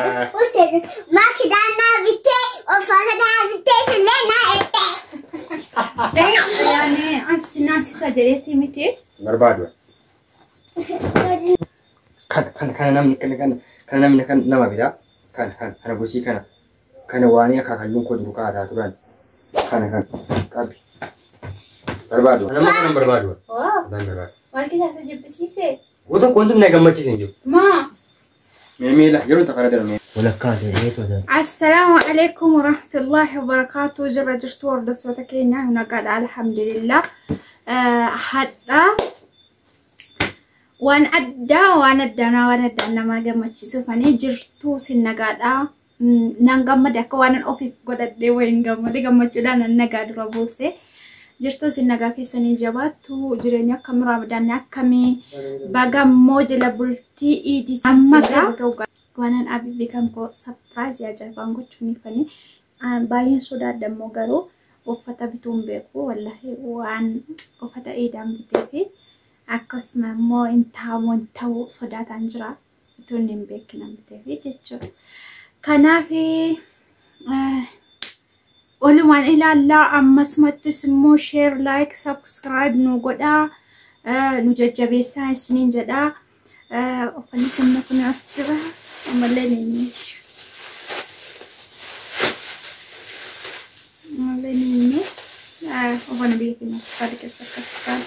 ما كدانا بيتي وفانا بيتي سلنا ليش يعني عشت الناس سجلتي متى؟ بربادو كان نمني كان نما بدا كان أنا بوسي كان واني كاكلون كود بكاء تاتوران كان كابي بربادو أنا ما كان بربادو والكذا تجيب بسيسة وده كنت من أجمع تيجي ما ميلا يرون تقرأ مي ولا كان السلام عليكم ورحمة الله وبركاته جرى جشتور دفتر كينيا هنا قال الحمد لله حتى وأنا أدانا ما جمعت سوفاني جرتو سنقادا نانجمع دك وانا أوفي قدر ديوين جمعت جدنا نقاد ربوسه جرتو سنقا كيسني جباتو جرينيا كاميرا بدنا كمي بعم موجة لبلتي إيدي أمّا وانا أبي بكم كو سبرايز يا جايبان قلت شوني فني باين سودا دمو غارو وفتا بتوم بيكو والله وان وفتا إيدام بتيفي أكسم مو انتو سودا تنجرا بتونين بيكنا بتيفي جتشو كنا في ولوان إلى الله أما سمعت سمو شير لايك سبسكرايب نوغودا نجاجبي سنين جدا وفني سمو كنا أسترا ملني وأنا بيجي نفس ذلك السكان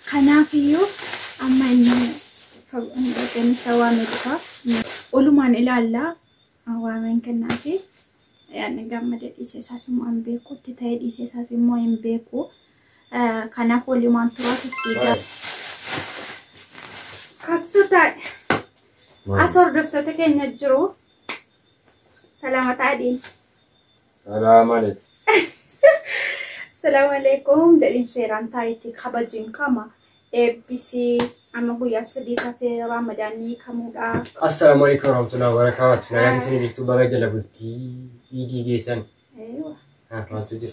خنافيو أما إنه فبنا سوا مدفع ولوان إلى الله ومن كنا في يعني قامت إساس مو أم بيكو تتايد إساس مو أم بيكو خناف ولوان تراث كذا كتوتاي أصور دفترك إن الجرو سلامة عادين سلام عليكم السلام عليكم دارين شيران تايتي خبرجين كما بيسي أما هو يسديتا في رمضاني كمودا السلام عليكم ورحمة الله وبركاته ناقي سني بيكتب بقى جلبتي يجي جيسان أيوة ما تجيش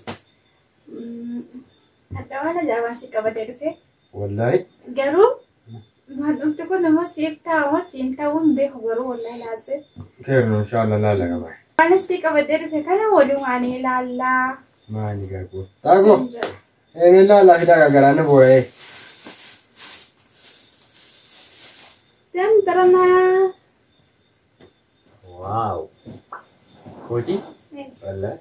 هذا ولا جواب سكبة درفه والله جرو ما أنت كنا ما سيفتا ما سينتاون به غرو والله لازم خير إن شاء الله لا جماعة أنا سكبة درفه كنا ولو عني لا ما عندي كاركو تاكو إيه لا كده كأنا بوي ترى واو كوتي ولا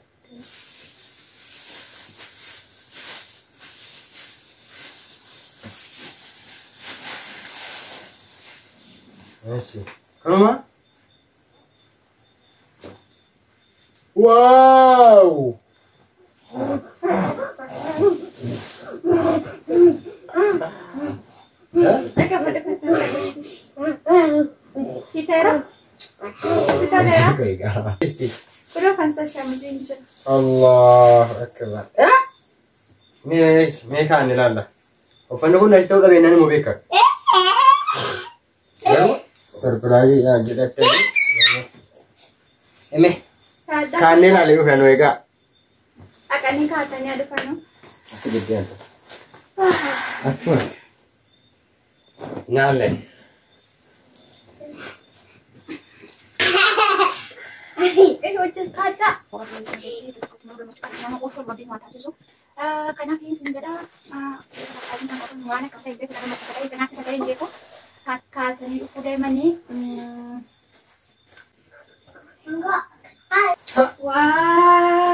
ماشي كمان واو سيتارا كله فانسا شامزين جا الله أكبر ميك عني لا وفنقول نستوعب بيننا مو بيكر سرپرایز یا جدت امه کانne la legu fano ega akani kaatani adu fano asigedian atwa nale eso je kata orang yang desi itu ketemu macam nama offer lebih mata susu karena ini sendiri sekali nama orang mana kata ibu kita macam sekali sengaja sekali dia ko kakak tadi udah mani enggak wah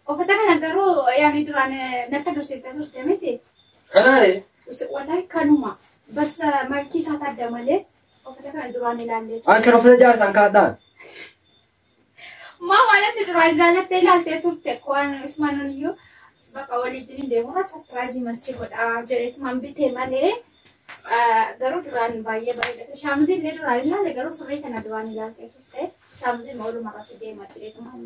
oh kata kan agaro yang itu rane nanti terus temeti kanare wallahi kanuma bas marki saat ada male oh kata kan itu rane lande anke rofda jar tangkadan ma wala itu rane jalan telat terus tekuan usmanuniyo sebab awal ini demo rasa surprise masih ada jadi itu mambite male garu duran bayi Shamsi le duran lah le garu sore kena duran lah terus Shamsi mau lu makan dia macam itu mam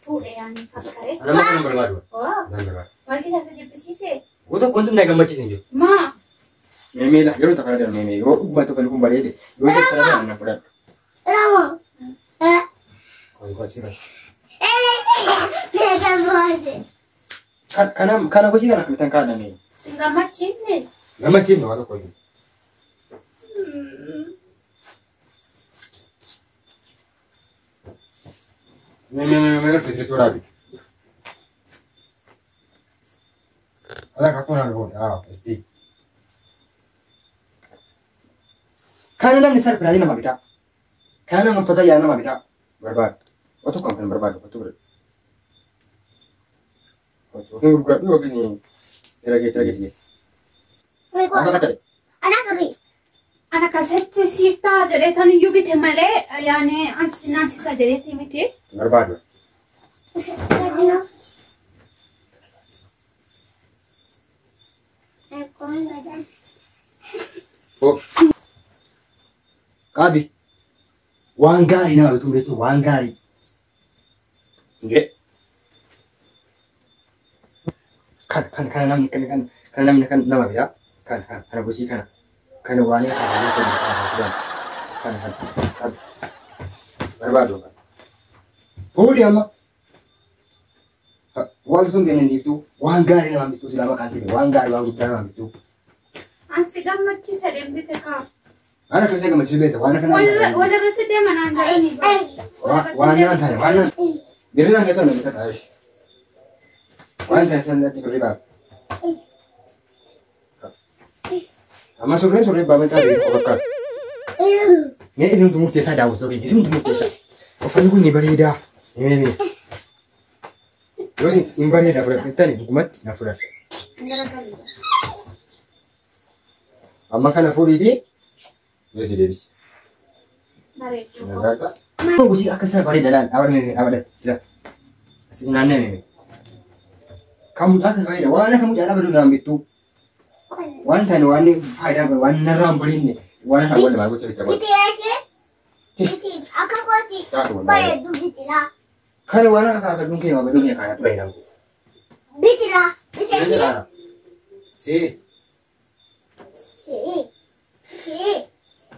food yang sakare nama berbaru oh nama mari kita saja bersih udah konten naga macam sini ma meme lah jero takara dan meme yo bantu kan kumbali deh yo takara dan anak kuda Ramo kau ciri Mega boy kana kusi kana kita kana nih singa macam ni nama ciri no atau kau Me lo fai trovare. Allora kakuna algo. Sti. Kana namni surprise nama bita. Kana namni uffata yaa nama bita. Barbaad. Otoo kan barbaadu otoo bira. Otoo gurguraatu yookiin eragee. Apa kata? Anak suri. Ana kasetti siiftaa jedheetan iyyuu bite malee yaani ansi naasisa jedheeti miti. Barbaadu. Oh. Kabi. Waan gaarii nama bituu jechuun waan gaarii. Nge. Kana namni nama bitaa. Kana gosii kana waan kana barbaadu. Fuudhi amma. Waan sun kennan dhiiftuu waan gaarii nama bituu silaa maqaan sirrii waan gaarii waan guddaa nama bituu. Ansi gammachiisa deembite kaa. Ana kan saya macam itu, warna kenapa? Walirratti deeman aan jedhanii. Warna tanya, warna. Berilah kita nanti kita tahu. Warna tanya nanti berilah. Ama sore bawa cari kokak. Ini isim tumus desa dah usah, isim tumus desa. Kau ni ni berida, ini. Terus ini berida berapa kita ni dokumen, nak furan. Ama kan furan ini. Yes, it is. Aku sih akan saya balik dalam awal ni, tidak. Sebenarnya ni. Kamu akan saya, wala kamu jalan berdua dalam itu. Wan tan wan ni faedah wan naram beri ni. Wan awal baru cerita. Biti aja. Biti. Aku koti. Boleh du biti lah. Kalau wan akan dungki, apa dungki kaya tu lain aku. Biti lah. Biti aja. Si.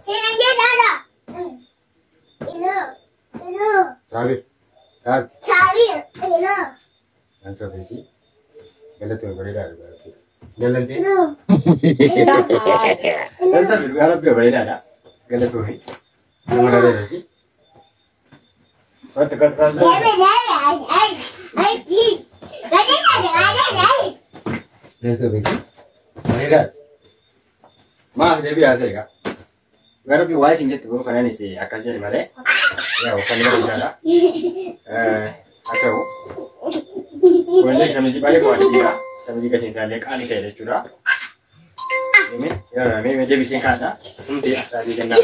Si nanti ada. Ini. Sabi. Cari. Ini. Langsung besi. Kalau tu berida. Jalan tu. Langsung berida berida ada. Kalau tu ni. Nama ada besi. Kata. Langsung besi. Berida. Mah dia biasa ya. Baru pi wise injet tu kan ni si akasnya di mana? Ya, bukan di mana. Acau. Boleh kami si balik kau dia. Kami jika cinta dia kali kaya dia curah. Ini, ya, ini dia bisa kata. Semuanya asal dia nak.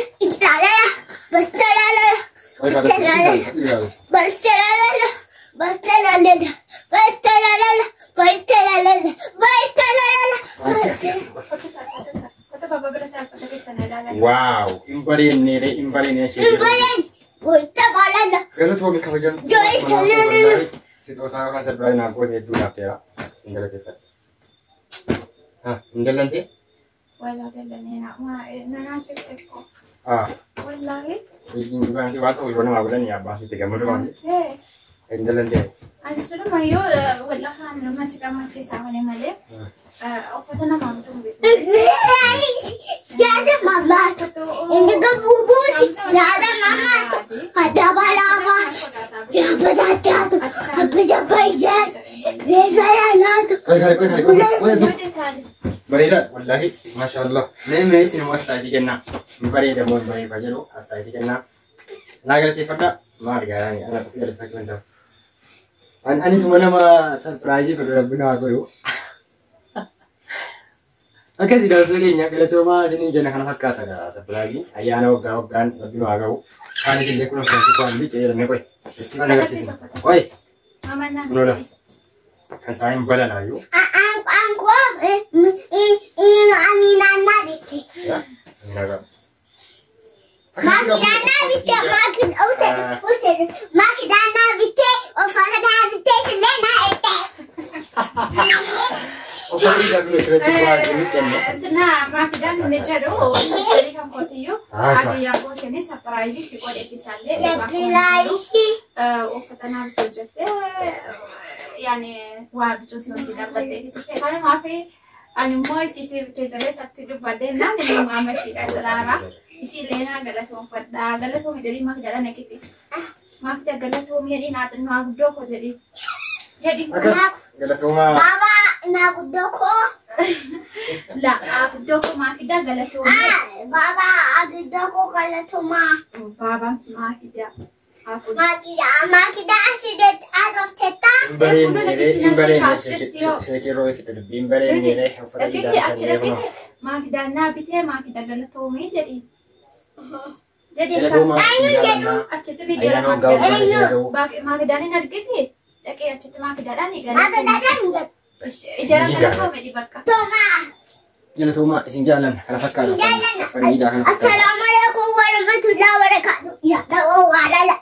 Wow, imbarin ni sih. Kalau tu kita kerja. Situasi kan sebenarnya nak buat itu nak ya. Tinggal kita. Tinggal nanti. Wala ni nak nasib ko. Wallahi. Ini juga nanti waktu itu orang mahu ni apa sih 3 bulan. Tinggal nanti. Ang sulo mayo wala ka masih kamatsi sa akin ni mali. Offer na naman itong bito. Jadi mama, ini kan bubut, ada mama tu, ada balama, ya betul tu, apa siapa ijas, biasa nak. Berida, wallahi, masya Allah. Ni sini mau astadi kena, berida mau beri bajaru, astadi kena. Lagar tifada, marga ni, anak tu ada fakir. Ani semua nama surprise pada benar aku. Akan sudah sebelumnya kalau cuma jenis jenis anak kata ada surprise. Ayah anak gaukan lebih agau. Kan jadi aku nak kasih ambil cahaya ni koi. Istimewa negara sini. Koi. Mama na. Mula. Kan saya balan ayu. Angku, ini Amina nabiti. Ya. Amina. Makin nabiti, makin usir, makin nabiti, offer nabiti, selena ete. Offer tidak boleh kerja buat ini cendol. Nah, makidan ni cero, seri kamu kotiyo. Ada yang kau sini surprise sih kau episode. Ya bilaisi. Offer tanah project. Yani wah betul sih tidak betul itu. Kalau maafi, anu mau sih kerja satu badan na ni mama sih ada lara. Isi lena galas mau pada galas mau jadi mak jalan nekiti. Maaf dagalatu mi'adhi naatin maa guddoo koo jedhi. Jedhi Akas galatooma. Baba na gudoko. la guddoo koo maaf dagalatu. Baba agudoko kalatuma. Baba maaf da. Makida asidet adoteta. Seekiroo ifite dubbiin bareedee uffata Dhaqee achirratti maaf daannaa bitee maaf dagalatu mi jedhi. Galatooma. Achitti viidiyoo maakidaanin argite dhaqee achitti maakidaadhaan eegale. Ijara kana koomedii bakka. Galatooma isin jaallan kana fakkaata. Assalamu alaikum warahmatullahi wabarakatuh. Ya tahu ada.